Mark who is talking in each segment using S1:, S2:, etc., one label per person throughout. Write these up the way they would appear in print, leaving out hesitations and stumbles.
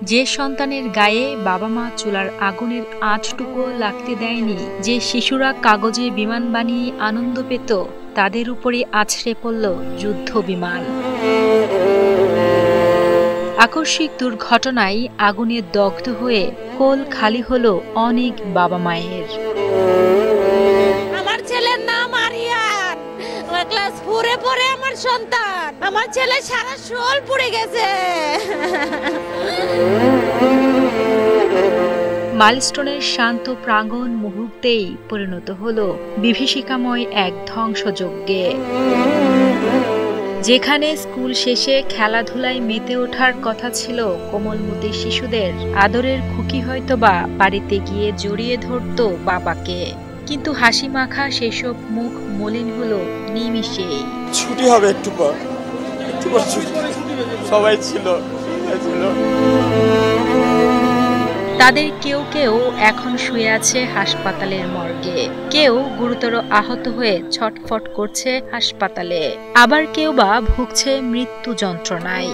S1: যে সন্তানের গায়ে বাবা মা চুলার আগুনের আঁচটুকু লাগতে দেয়নি, যে শিশুরা কাগজে বিমান বানিয়ে আনন্দ পেত, তাদের উপরে আছড়ে পড়ল যুদ্ধ বিমান। আকস্মিক দুর্ঘটনায় আগুনে দগ্ধ হয়ে কোল খালি হলো অনেক বাবা মায়ের।
S2: আমার ছেলের নাম আরিয়ান, ক্লাস 4-এ পড়ে আমার সন্তান। আমার ছেলে সারা শরীর পুড়ে গেছে।
S1: মাইলস্টোনের শান্ত প্রাঙ্গণ মুহূর্তেই পরিণত হলো বিভীষিকাময় এক ধ্বংসযজ্ঞে। যেখানে স্কুল শেষে খেলাধুলায় মেতে ওঠার কথা ছিল কোমলমতি শিশুদের, আদরের খুকি হয়তোবা বাড়িতে গিয়ে জড়িয়ে ধরত বাবাকে, কিন্তু হাসি মাখা সেসব মুখ মলিন হলো নিমিষেই।
S3: ছুটি হবে একটু পর সবাই ছিল।
S1: তাদের কেউ কেউ এখন শুয়ে আছে হাসপাতালের মর্গে, কেউ গুরুতর আহত হয়ে ছটফট করছে হাসপাতালে, আবার কেউ বা ভুগছে মৃত্যু যন্ত্রণায়।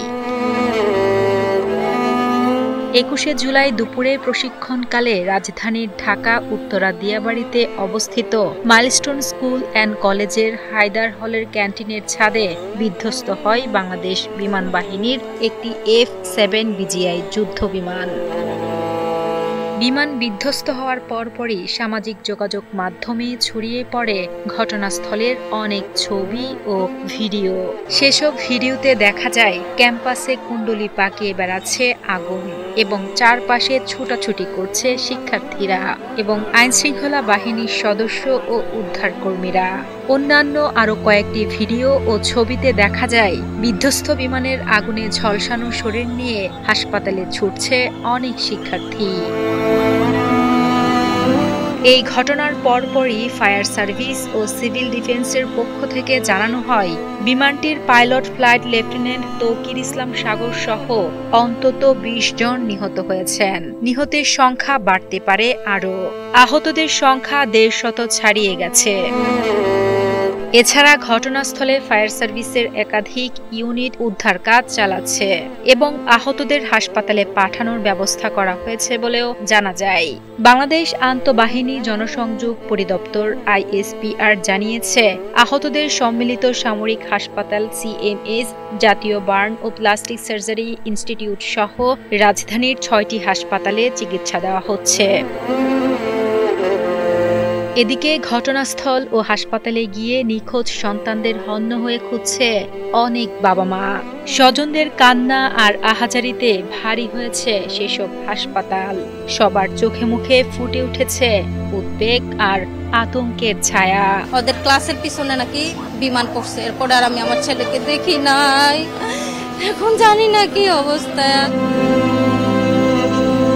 S1: 21শে জুলাই দুপুরে প্রশিক্ষণকালে রাজধানীর ঢাকা উত্তরা দিয়াবাড়িতে অবস্থিত মাইলস্টোন স্কুল অ্যান্ড কলেজের হায়দার হলের ক্যান্টিনের ছাদে বিধ্বস্ত হয় বাংলাদেশ বিমান বাহিনীর একটি F-7 বিজিআই যুদ্ধ বিমান। বিমান বিধ্বস্ত হওয়ার পরপরই সামাজিক যোগাযোগ মাধ্যমে ছড়িয়ে পড়ে ঘটনাস্থলের অনেক ছবি ও ভিডিও। সেসব ভিডিওতে দেখা যায় ক্যাম্পাসে কুণ্ডলি পাকিয়ে বেড়াচ্ছে আগুন এবং চারপাশে ছুটাছুটি করছে শিক্ষার্থীরা এবং আইনশৃঙ্খলা বাহিনীর সদস্য ও উদ্ধারকর্মীরা। অন্যান্য আরও কয়েকটি ভিডিও ও ছবিতে দেখা যায় বিধ্বস্ত বিমানের আগুনে ঝলসানো শরীর নিয়ে হাসপাতালে ছুটছে অনেক শিক্ষার্থী। এই ঘটনার পরপরই ফায়ার সার্ভিস ও সিভিল ডিফেন্সের পক্ষ থেকে জানানো হয় বিমানটির পাইলট ফ্লাইট লেফটেন্যান্ট তৌকির ইসলাম সাগর সহ অন্তত 20 জন নিহত হয়েছেন। নিহতের সংখ্যা বাড়তে পারে আরও, আহতদের সংখ্যা 150 ছাড়িয়ে গেছে। এছাড়া ঘটনাস্থলে ফায়ার সার্ভিসের একাধিক ইউনিট উদ্ধার কাজ চালাচ্ছে এবং আহতদের হাসপাতালে পাঠানোর ব্যবস্থা করা হয়েছে বলেও জানা যায়। বাংলাদেশ আন্তঃবাহিনী জনসংযোগ পরিদপ্তর ISPR জানিয়েছে, আহতদের সম্মিলিত সামরিক হাসপাতাল CMS, জাতীয় বার্ন ও প্লাস্টিক সার্জারি ইনস্টিটিউট সহ রাজধানীর 6টি হাসপাতালে চিকিৎসা দেওয়া হচ্ছে। এদিকে ঘটনাস্থল ও হাসপাতালে গিয়ে নিখোঁজ সন্তানদের হন্য হয়ে খুঁজছে অনেক বাবা মা। স্বজনদের কান্না আর আহাজারিতে ভারী হয়েছে সেসব হাসপাতাল। সবার চোখে মুখে ফুটে উঠেছে উদ্বেগ আর আতঙ্কের ছায়া।
S2: ওদের ক্লাসের পিছনে নাকি বিমান পড়ছে, এরপর আর আমি আমার ছেলেকে দেখি নাই, এখন জানি না কি অবস্থা।